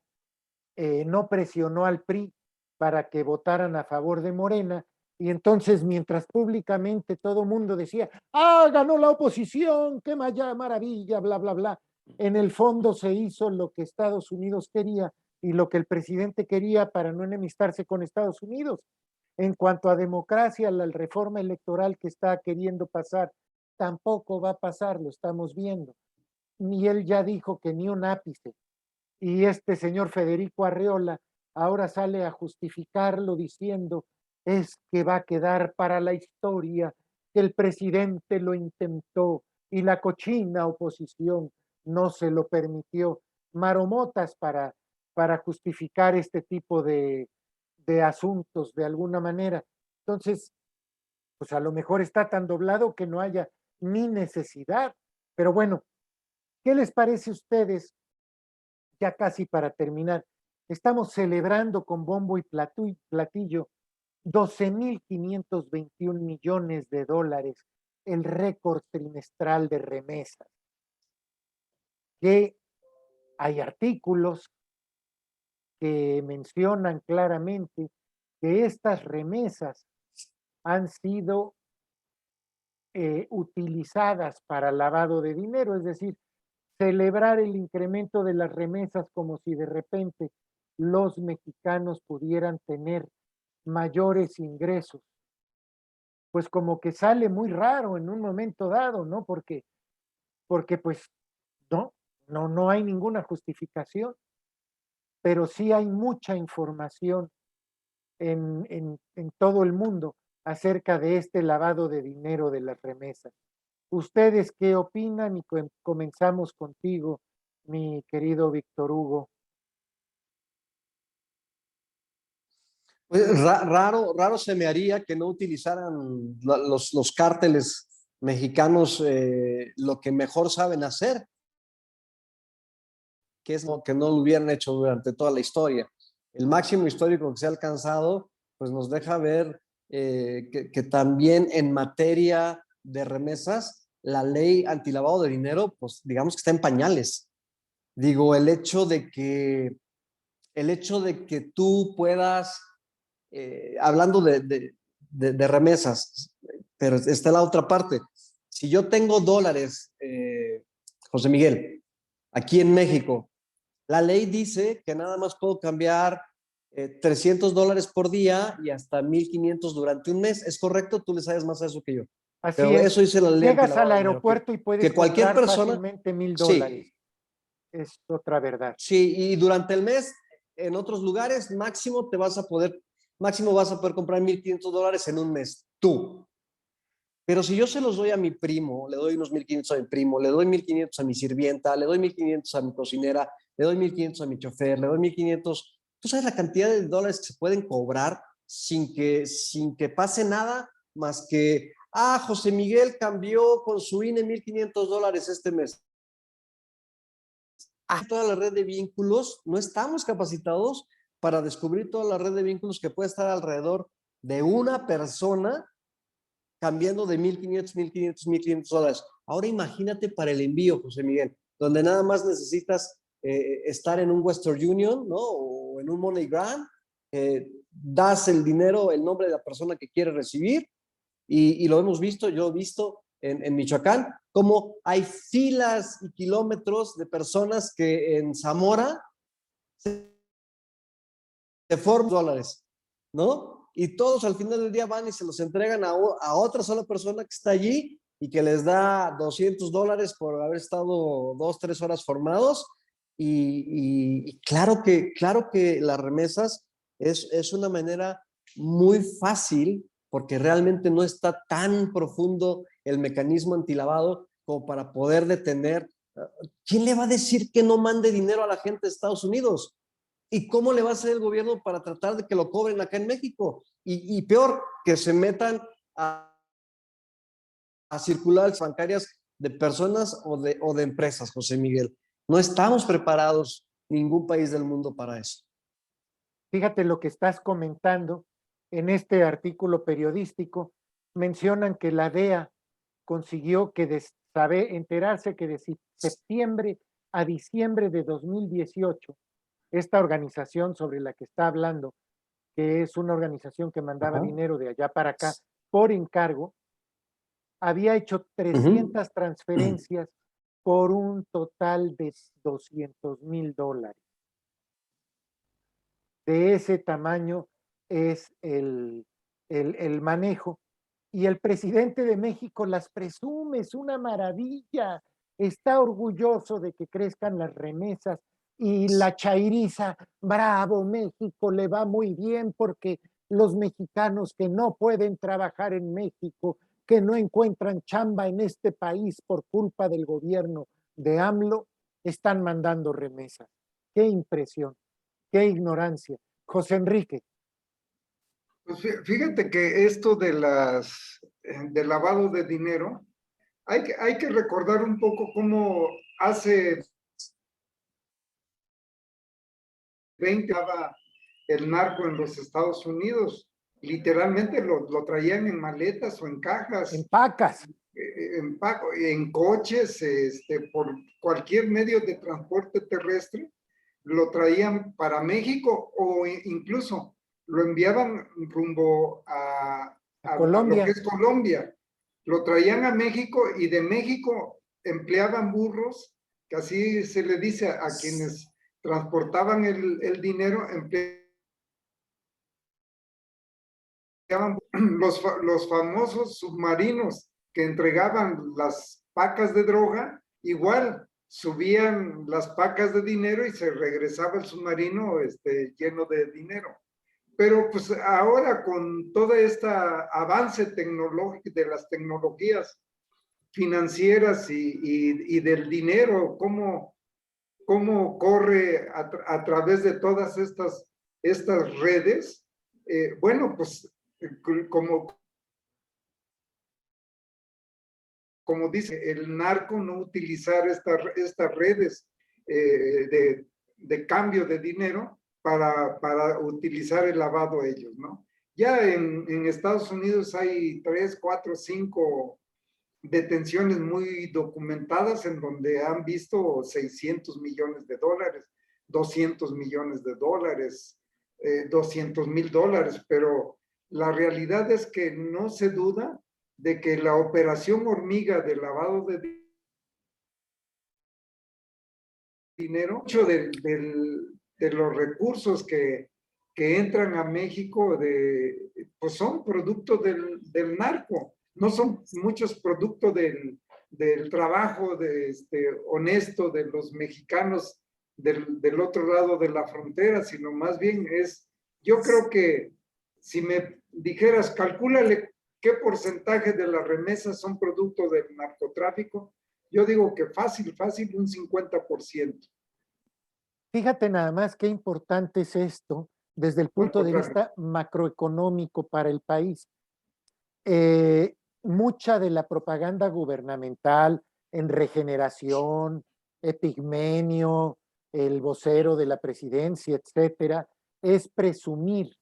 no presionó al PRI para que votaran a favor de Morena. Y entonces, mientras públicamente todo el mundo decía, ganó la oposición, qué maravilla, bla, bla, bla, en el fondo se hizo lo que Estados Unidos quería y lo que el presidente quería para no enemistarse con Estados Unidos. En cuanto a democracia, la reforma electoral que está queriendo pasar tampoco va a pasar, lo estamos viendo. Ni él ya dijo que ni un ápice. Y este señor Federico Arreola ahora sale a justificarlo diciendo es que va a quedar para la historia que el presidente lo intentó y la cochina oposición no se lo permitió. Maromotas para justificar este tipo de asuntos de alguna manera. Entonces, pues a lo mejor está tan doblado que no haya ni necesidad. Pero bueno, ¿qué les parece a ustedes? Ya casi para terminar, estamos celebrando con bombo y platillo 12.521 millones de dólares, el récord trimestral de remesas. Que hay artículos que mencionan claramente que estas remesas han sido utilizadas para lavado de dinero, es decir, celebrar el incremento de las remesas como si de repente los mexicanos pudieran tener mayores ingresos, pues como que sale muy raro en un momento dado, ¿no? Porque pues no hay ninguna justificación, pero sí hay mucha información en todo el mundo acerca de este lavado de dinero de las remesas. ¿Ustedes qué opinan? Y comenzamos contigo, mi querido Víctor Hugo. Pues, raro se me haría que no utilizaran los cárteles mexicanos lo que mejor saben hacer, que es lo que no lo hubieran hecho durante toda la historia. El máximo histórico que se ha alcanzado, pues nos deja ver que también en materia de remesas, la ley antilavado de dinero, pues digamos que está en pañales. Digo, el hecho de que tú puedas, hablando de remesas, pero está la otra parte. Si yo tengo dólares, José Miguel, aquí en México, la ley dice que nada más puedo cambiar $300 por día y hasta 1,500 durante un mes. ¿Es correcto? Tú le sabes más a eso que yo. Así Pero es. eso dice la ley Llegas al antilavado de dinero, aeropuerto y puedes que cualquier comprar persona, fácilmente $1,000. sí, Es otra verdad. sí, y durante el mes, en otros lugares, máximo vas a poder comprar $1,500 en un mes, tú. Pero si yo se los doy a mi primo, le doy unos 1,500 a mi primo, le doy 1,500 a mi sirvienta, le doy 1,500 a mi cocinera, le doy 1,500 a mi chofer, le doy 1,500, ¿tú sabes la cantidad de dólares que se pueden cobrar sin que pase nada más que, José Miguel cambió con su INE $1,500 este mes? Toda la red de vínculos, no estamos capacitados para descubrir toda la red de vínculos que puede estar alrededor de una persona cambiando de 1,500, 1,500, $1,500. Ahora imagínate para el envío, José Miguel, donde nada más necesitas estar en un Western Union, ¿no? O en un MoneyGram, das el dinero, el nombre de la persona que quiere recibir, y lo hemos visto, yo he visto en Michoacán, cómo hay filas y kilómetros de personas que en Zamora se forman dólares, ¿no? Y todos al final del día van y se los entregan a otra sola persona que está allí y que les da $200 por haber estado 2, 3 horas formados. Y claro que las remesas es una manera muy fácil, porque realmente no está tan profundo el mecanismo antilavado como para poder detener. ¿Quién le va a decir que no mande dinero a la gente de Estados Unidos? ¿Y cómo le va a hacer el gobierno para tratar de que lo cobren acá en México? Y peor, que se metan a circulares bancarias de personas o de empresas, José Miguel. No estamos preparados, ningún país del mundo, para eso. Fíjate lo que estás comentando en este artículo periodístico. Mencionan que la DEA consiguió enterarse que de septiembre a diciembre de 2018, esta organización sobre la que está hablando, que es una organización que mandaba dinero de allá para acá por encargo, había hecho 300 transferencias por un total de $200,000. De ese tamaño es el manejo. Y el presidente de México las presume, es una maravilla, está orgulloso de que crezcan las remesas y la chairiza, bravo, México le va muy bien porque los mexicanos que no pueden trabajar en México, que no encuentran chamba en este país por culpa del gobierno de AMLO, están mandando remesas. Qué impresión, qué ignorancia. José Enrique. Pues fíjate que esto del lavado de dinero, hay que recordar un poco cómo hace 20 el narco en los Estados Unidos. Literalmente lo traían en maletas o en cajas. En pacas. En coches, por cualquier medio de transporte terrestre, lo traían para México o incluso lo enviaban rumbo a lo que Colombia. es Colombia. Lo traían a México y de México empleaban burros que así se le dice a quienes transportaban el dinero, los famosos submarinos que entregaban las pacas de droga, igual subían las pacas de dinero y se regresaba el submarino lleno de dinero. Pero pues ahora con todo este avance tecnológico de las tecnologías financieras y del dinero, cómo corre a través de todas estas redes, bueno, pues como dice el narco, no utilizar estas redes de cambio de dinero para utilizar el lavado ellos, ¿no? Ya en Estados Unidos hay 3, 4, 5 detenciones muy documentadas en donde han visto 600 millones de dólares, 200 millones de dólares, $200,000, pero la realidad es que no se duda de que la operación hormiga de lavado de dinero, mucho de los recursos que entran a México, pues son productos del narco, no son muchos productos del trabajo honesto de los mexicanos del otro lado de la frontera, sino más bien yo creo que si me dijeras, calcúlale qué porcentaje de las remesas son producto del narcotráfico, yo digo que fácil, un 50%. Fíjate nada más qué importante es esto desde el punto de vista macroeconómico para el país. Mucha de la propaganda gubernamental en Regeneración, Epigmenio, el vocero de la presidencia, etcétera, es presumir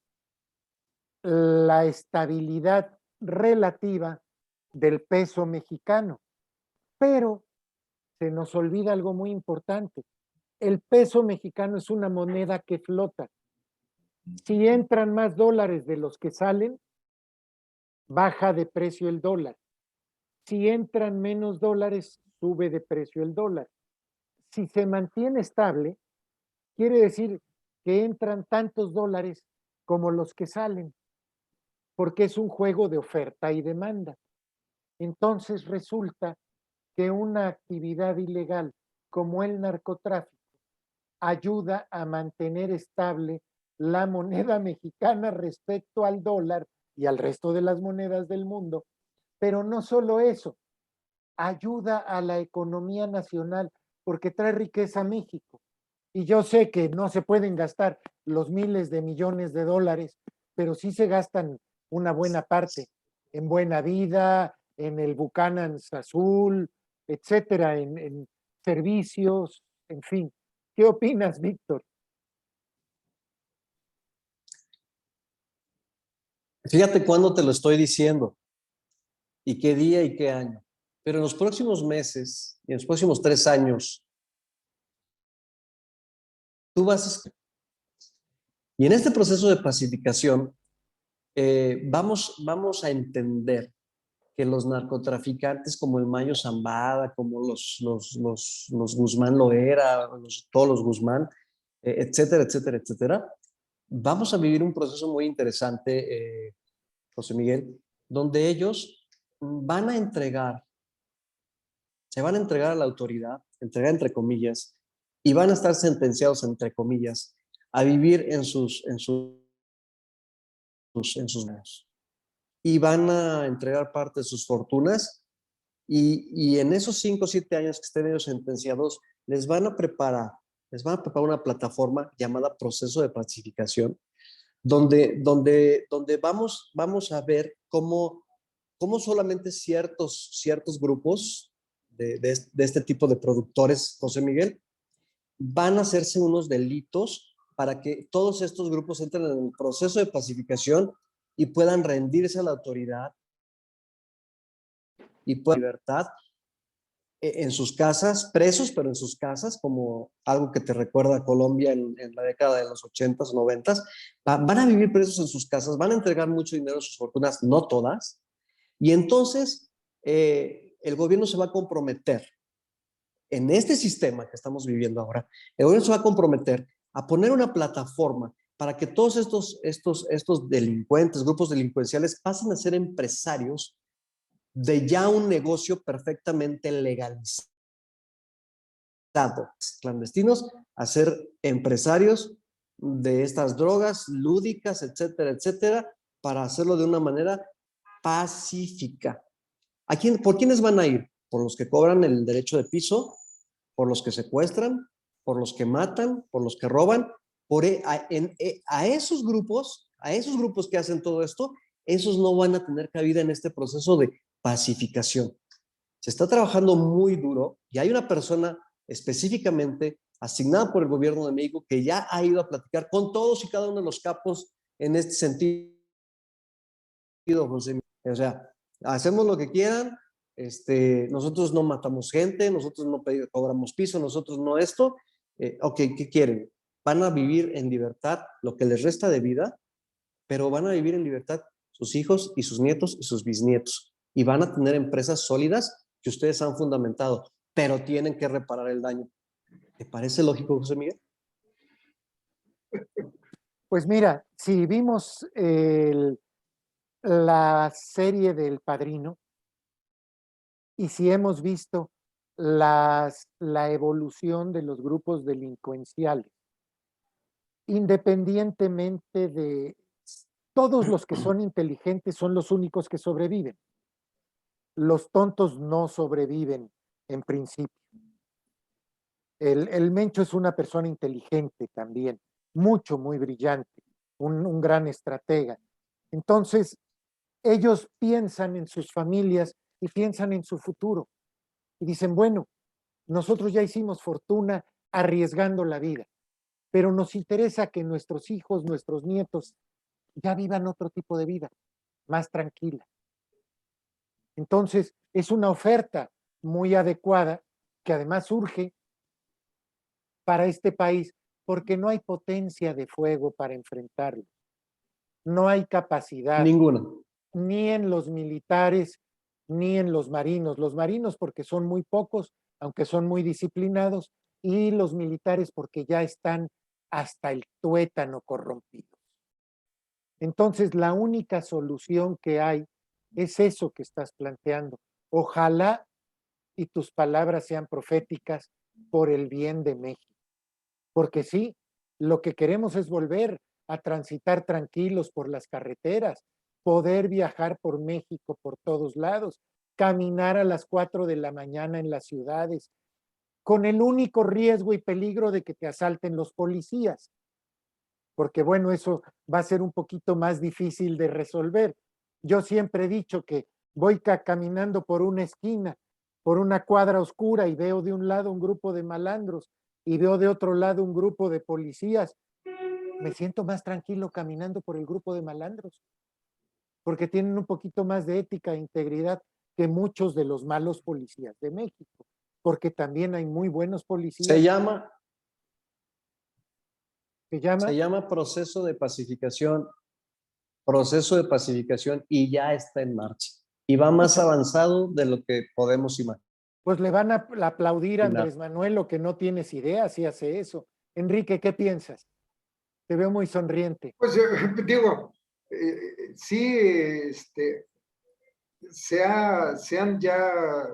la estabilidad relativa del peso mexicano. Pero se nos olvida algo muy importante. El peso mexicano es una moneda que flota. Si entran más dólares de los que salen, baja de precio el dólar. Si entran menos dólares, sube de precio el dólar. Si se mantiene estable, quiere decir que entran tantos dólares como los que salen, porque es un juego de oferta y demanda. Entonces resulta que una actividad ilegal como el narcotráfico ayuda a mantener estable la moneda mexicana respecto al dólar y al resto de las monedas del mundo. Pero no solo eso, ayuda a la economía nacional porque trae riqueza a México. Y yo sé que no se pueden gastar los miles de millones de dólares, pero sí se gastan una buena parte en Buena Vida, en el Buchanan's Azul, etcétera, en servicios, en fin. ¿Qué opinas, Víctor? Fíjate cuándo te lo estoy diciendo, y qué día y qué año. Pero en los próximos meses, y en los próximos 3 años, tú vas a... Y en este proceso de pacificación, vamos a entender que los narcotraficantes como el Mayo Zambada, como los Guzmán Loera, todos los Guzmán, etcétera, etcétera, etcétera, vamos a vivir un proceso muy interesante, José Miguel, donde ellos se van a entregar a la autoridad, entregar entre comillas, y van a estar sentenciados entre comillas a vivir en sus manos. Y van a entregar parte de sus fortunas y en esos 5 o 7 años que estén ellos sentenciados, les van a preparar una plataforma llamada proceso de pacificación, donde vamos a ver cómo solamente ciertos grupos de este tipo de productores, José Miguel, van a hacerse unos delitos para que todos estos grupos entren en el proceso de pacificación y puedan rendirse a la autoridad y puedan libertad en sus casas, presos, pero en sus casas, como algo que te recuerda a Colombia en la década de los 80s, 90s. Van a vivir presos en sus casas, van a entregar mucho dinero, sus fortunas, no todas, y entonces el gobierno se va a comprometer en este sistema que estamos viviendo ahora, el gobierno se va a comprometer a poner una plataforma para que todos estos delincuentes, grupos delincuenciales, pasen a ser empresarios de ya un negocio perfectamente legalizado, clandestinos, a ser empresarios de estas drogas lúdicas, etcétera, etcétera, para hacerlo de una manera pacífica. ¿Por quiénes van a ir? ¿Por los que cobran el derecho de piso? ¿Por los que secuestran? ¿Por los que matan? ¿Por los que roban? A esos grupos que hacen todo esto, esos no van a tener cabida en este proceso de pacificación. Se está trabajando muy duro y hay una persona específicamente asignada por el gobierno de México que ya ha ido a platicar con todos y cada uno de los capos en este sentido, José. O sea, hacemos lo que quieran, nosotros no matamos gente, nosotros no cobramos piso, nosotros no esto. Ok, ¿qué quieren? Van a vivir en libertad lo que les resta de vida, pero van a vivir en libertad sus hijos y sus nietos y sus bisnietos. Y van a tener empresas sólidas que ustedes han fundamentado, pero tienen que reparar el daño. ¿Te parece lógico, José Miguel? Pues mira, si vimos la serie del Padrino y si hemos visto la evolución de los grupos delincuenciales, independientemente de todos los que son inteligentes son los únicos que sobreviven. Los tontos no sobreviven en principio. El Mencho es una persona inteligente también, muy brillante, un gran estratega. Entonces, ellos piensan en sus familias y piensan en su futuro. Y dicen, bueno, nosotros ya hicimos fortuna arriesgando la vida, pero nos interesa que nuestros hijos, nuestros nietos, ya vivan otro tipo de vida, más tranquila. Entonces, es una oferta muy adecuada que además surge para este país porque no hay potencia de fuego para enfrentarlo. No hay capacidad, Ninguna. ni en los militares, ni en los marinos. Los marinos porque son muy pocos, aunque son muy disciplinados, y los militares porque ya están hasta el tuétano corrompidos. Entonces, la única solución que hay es eso que estás planteando. Ojalá y tus palabras sean proféticas por el bien de México. Porque sí, lo que queremos es volver a transitar tranquilos por las carreteras, poder viajar por México por todos lados, caminar a las 4 de la mañana en las ciudades, con el único riesgo y peligro de que te asalten los policías. Porque bueno, eso va a ser un poquito más difícil de resolver. Yo siempre he dicho que voy caminando por una esquina, por una cuadra oscura y veo de un lado un grupo de malandros y veo de otro lado un grupo de policías. Me siento más tranquilo caminando por el grupo de malandros, porque tienen un poquito más de ética e integridad que muchos de los malos policías de México, porque también hay muy buenos policías. Se llama proceso de pacificación y ya está en marcha. Y va más avanzado de lo que podemos imaginar. Pues le van a aplaudir a Andrés Manuel lo que no tienes idea si hace eso. Enrique, ¿qué piensas? Te veo muy sonriente. Pues digo, sí, se han ya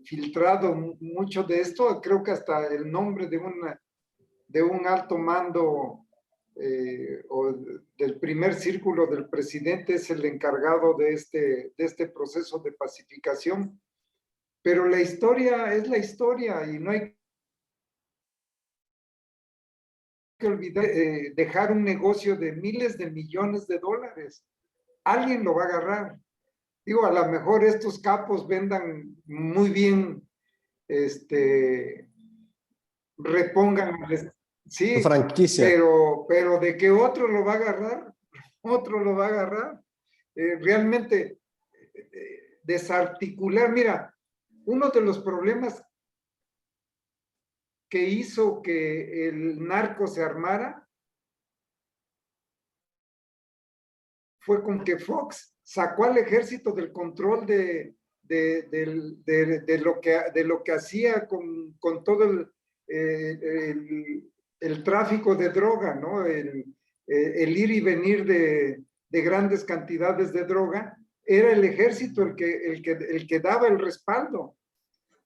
filtrado mucho de esto, creo que hasta el nombre de un alto mando o del primer círculo del presidente es el encargado de este proceso de pacificación. Pero la historia es la historia y no hay que olvidar dejar un negocio de miles de millones de dólares. Alguien lo va a agarrar. Digo, a lo mejor estos capos vendan muy bien, repongan, sí, franquicia. pero de que otro lo va a agarrar, otro lo va a agarrar. Realmente desarticular, mira, uno de los problemas que hizo que el narco se armara fue con que Fox sacó al ejército del control de de lo que hacía con todo el tráfico de droga, ¿no? El ir y venir de grandes cantidades de droga, era el ejército el que daba el respaldo.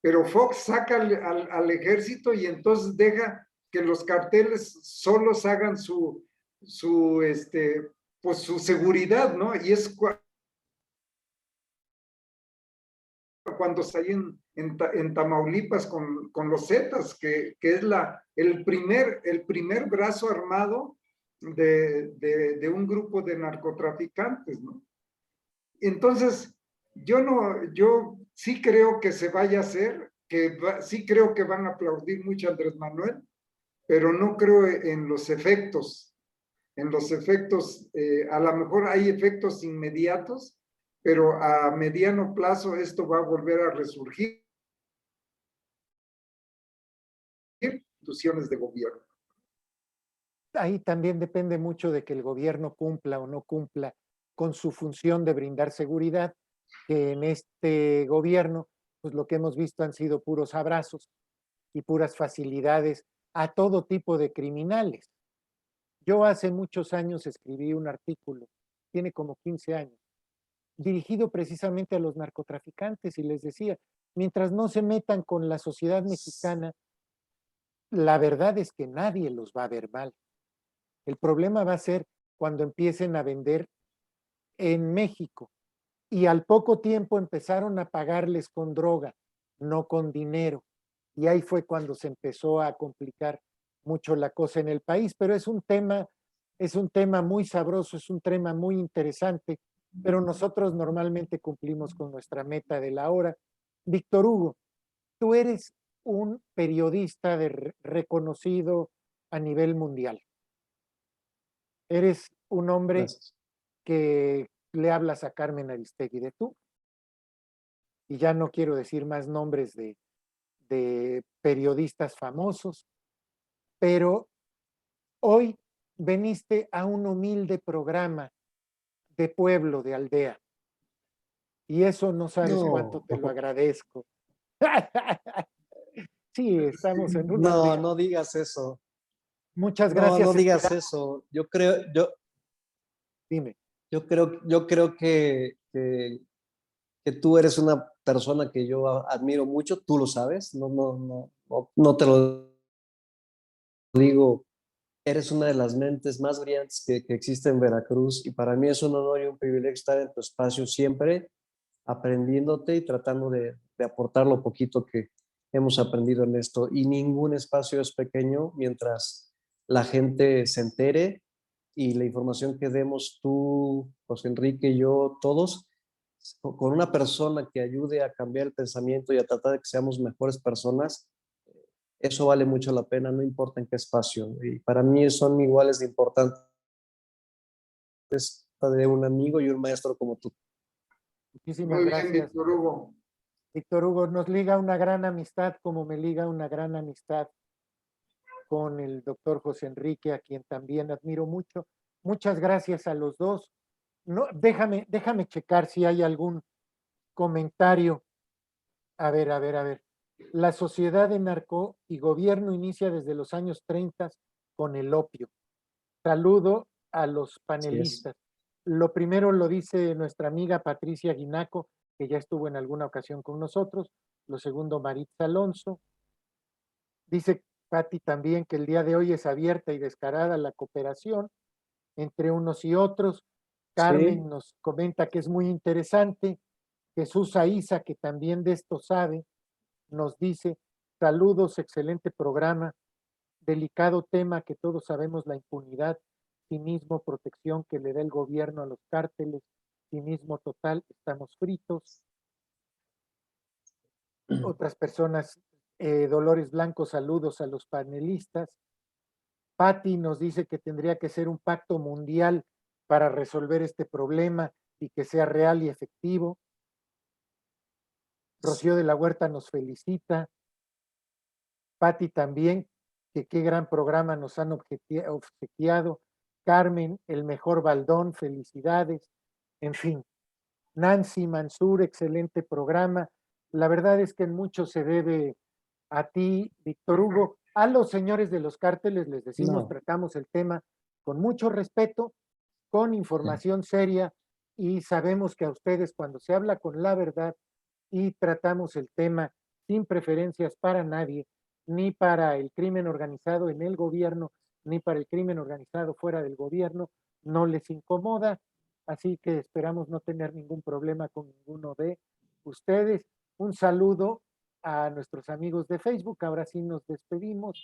Pero Fox saca al ejército y entonces deja que los carteles solos hagan pues su seguridad, ¿no? Y es cuando está ahí en Tamaulipas con los Zetas, que es el primer brazo armado de un grupo de narcotraficantes, ¿no? Entonces, yo sí creo que se vaya a hacer, sí creo que van a aplaudir mucho a Andrés Manuel, pero no creo en los efectos. En los efectos, a lo mejor hay efectos inmediatos, pero a mediano plazo esto va a volver a resurgir instituciones de gobierno. Ahí también depende mucho de que el gobierno cumpla o no cumpla con su función de brindar seguridad, que en este gobierno, pues lo que hemos visto han sido puros abrazos y puras facilidades a todo tipo de criminales. Yo hace muchos años escribí un artículo, tiene como 15 años, dirigido precisamente a los narcotraficantes y les decía, mientras no se metan con la sociedad mexicana, la verdad es que nadie los va a ver mal. El problema va a ser cuando empiecen a vender en México y al poco tiempo empezaron a pagarles con droga, no con dinero. Y ahí fue cuando se empezó a complicar mucho la cosa en el país, pero es un tema muy sabroso, es un tema muy interesante, pero nosotros normalmente cumplimos con nuestra meta de la hora. Víctor Hugo, tú eres un periodista reconocido a nivel mundial. Eres un hombre Gracias. que le hablas a Carmen Aristegui de tú, y ya no quiero decir más nombres de periodistas famosos, pero hoy veniste a un humilde programa de pueblo, de aldea, y eso no sabes cuánto No, te lo agradezco. Sí, estamos en una no, aldea. no digas eso. Muchas No, no gracias. digas eso. Dime. Yo creo que tú eres una persona que yo admiro mucho, tú lo sabes, no te lo digo, eres una de las mentes más brillantes que existe en Veracruz y para mí es un honor y un privilegio estar en tu espacio siempre, aprendiéndote y tratando de aportar lo poquito que hemos aprendido en esto. Y ningún espacio es pequeño mientras la gente se entere y la información que demos tú, José Enrique y yo, todos, con una persona que ayude a cambiar el pensamiento y a tratar de que seamos mejores personas, eso vale mucho la pena, no importa en qué espacio. Y para mí son iguales de importantes de un amigo y un maestro como tú. Muchísimas Muy bien, gracias. Víctor Hugo. Víctor Hugo, nos liga una gran amistad, como me liga una gran amistad con el doctor José Enrique, a quien también admiro mucho. Muchas gracias a los dos. No, déjame checar si hay algún comentario. A ver. La sociedad de narco y gobierno inicia desde los años 30 con el opio. Saludo a los Así es. panelistas. Lo primero lo dice nuestra amiga Patricia Guinaco, que ya estuvo en alguna ocasión con nosotros. Lo segundo, Maritza Alonso. Dice Patti también que el día de hoy es abierta y descarada la cooperación entre unos y otros. Sí, Carmen nos comenta que es muy interesante. Jesús Aiza, que también de esto sabe, nos dice, saludos, excelente programa, delicado tema que todos sabemos, la impunidad, cinismo, protección que le da el gobierno a los cárteles, cinismo total, estamos fritos. Otras personas, Dolores Blanco, saludos a los panelistas. Patti nos dice que tendría que ser un pacto mundial para resolver este problema y que sea real y efectivo. Rocío de la Huerta nos felicita. Patti también, que qué gran programa nos han obsequiado. Carmen, el mejor baldón, felicidades. En fin, Nancy Mansur, excelente programa. La verdad es que en mucho se debe a ti, Víctor Hugo. A los señores de los cárteles les decimos, No. tratamos el tema con mucho respeto, con información seria, y sabemos que a ustedes, cuando se habla con la verdad y tratamos el tema sin preferencias para nadie, ni para el crimen organizado en el gobierno, ni para el crimen organizado fuera del gobierno, no les incomoda. Así que esperamos no tener ningún problema con ninguno de ustedes. Un saludo a nuestros amigos de Facebook. Ahora sí nos despedimos.